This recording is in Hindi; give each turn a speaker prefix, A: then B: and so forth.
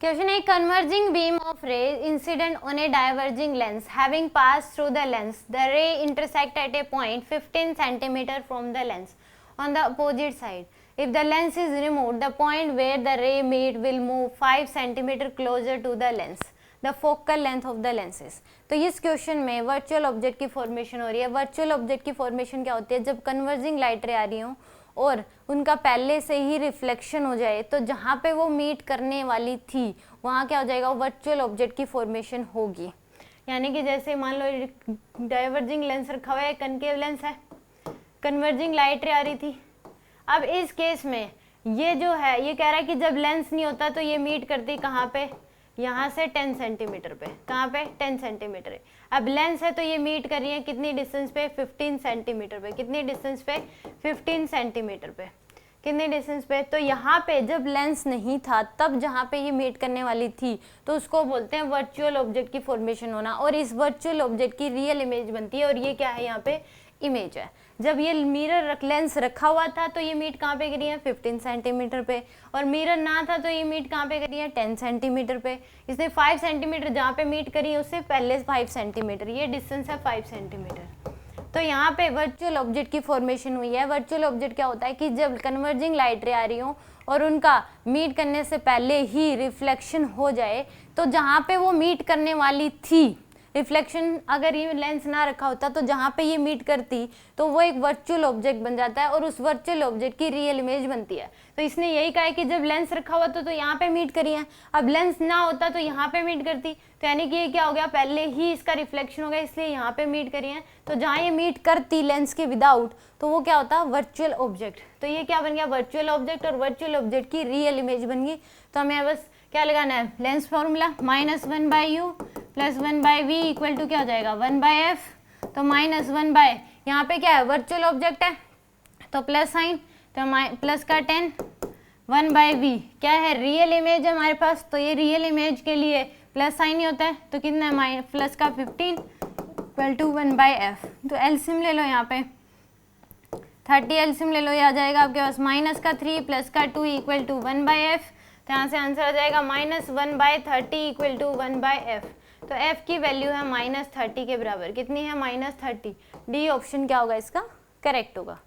A: क्वेश्चन है converging beam of ray incident on a diverging lens having passed through the lens. The ray intersect at a point 15 centimeter from the lens on the opposite side. If the lens is removed, the point where the ray meet will move 5 centimeter closer to the lens. The focal length of the lenses. तो इस क्वेश्चन में वर्चुअल ऑब्जेक्ट की फॉर्मेशन हो रही है. वर्चुअल ऑब्जेक्ट की फॉर्मेशन क्या होती है? जब कन्वर्जिंग लाइट रे आ रही हो और उनका पहले से ही रिफ्लेक्शन हो जाए तो जहाँ पे वो मीट करने वाली थी वहाँ क्या हो जाएगा? वर्चुअल ऑब्जेक्ट की फॉर्मेशन होगी. यानी कि जैसे मान लो डाइवर्जिंग लेंस रखा हुआ है, कनकेव लेंस है, कन्वर्जिंग लाइट रे आ रही थी. अब इस केस में ये जो है ये कह रहा है कि जब लेंस नहीं होता तो ये मीट करती कहाँ पे? यहाँ से 10 सेंटीमीटर पे. कहाँ पे? 10 सेंटीमीटर है. अब लेंस है तो ये मीट कर रही है कितनी डिस्टेंस पे? 15 सेंटीमीटर पे. कितनी डिस्टेंस पे? 15 सेंटीमीटर पे. कितनी डिस्टेंस पे? तो यहाँ पे जब लेंस नहीं था तब जहाँ पे ये मीट करने वाली थी तो उसको बोलते हैं वर्चुअल ऑब्जेक्ट की फॉर्मेशन होना. और इस वर्चुअल ऑब्जेक्ट की रियल इमेज बनती है. और ये क्या है? यहाँ पे इमेज है. जब ये मिरर लेंस रखा हुआ था तो ये मीट कहाँ पे करी है? 15 सेंटीमीटर पे. और मिरर ना था तो ये मीट कहाँ पे करी है? 10 सेंटीमीटर पे. इसने 5 सेंटीमीटर जहाँ पे मीट करी है उससे पहले 5 सेंटीमीटर, ये डिस्टेंस है 5 सेंटीमीटर. तो यहाँ पे वर्चुअल ऑब्जेक्ट की फॉर्मेशन हुई है. वर्चुअल ऑब्जेक्ट क्या होता है कि जब कन्वर्जिंग लाइट रे आ रही हो और उनका मीट करने से पहले ही रिफ्लेक्शन हो जाए तो जहाँ पे वो मीट करने वाली थी, रिफ्लेक्शन अगर ये लेंस ना रखा होता तो जहाँ पे ये मीट करती तो वो एक वर्चुअल ऑब्जेक्ट बन जाता है और उस वर्चुअल ऑब्जेक्ट की रियल इमेज बनती है. तो इसने यही कहा है कि जब लेंस रखा हुआ तो यहाँ पे मीट करी है. अब लेंस ना होता तो यहाँ पे मीट करती. तो यानी कि ये क्या हो गया? पहले ही इसका रिफ्लेक्शन हो गया इसलिए यहाँ पे मीट करी है. तो जहाँ ये मीट करती लेंस के विदाउट तो वो क्या होता? Virtual object. तो ये क्या बन गया? Virtual object. और वर्चुअल ऑब्जेक्ट की रियल इमेज बन गई. तो हमें बस क्या लगाना है? Lens formula -1/u plus 1/v equal to क्या हो जाएगा? 1/f. तो -1 यहाँ पे क्या है? वर्चुअल ऑब्जेक्ट है तो प्लस साइन, तो प्लस का 10, 1/v क्या है? रियल इमेज है हमारे पास. तो ये रियल इमेज के लिए प्लस साइन ही होता है. तो कितना है? प्लस का 15 इक्वल टू 1/f. तो एलसीएम ले लो यहाँ पे 30 एलसीएम ले लो. ये आ जाएगा आपके पास -3 प्लस का 2 इक्वल टू 1/f. तो यहाँ से आंसर आ जाएगा -1/30 इक्वल टू 1/f. तो f की वैल्यू है -30 के बराबर. कितनी है? -30. डी ऑप्शन क्या होगा इसका? करेक्ट होगा.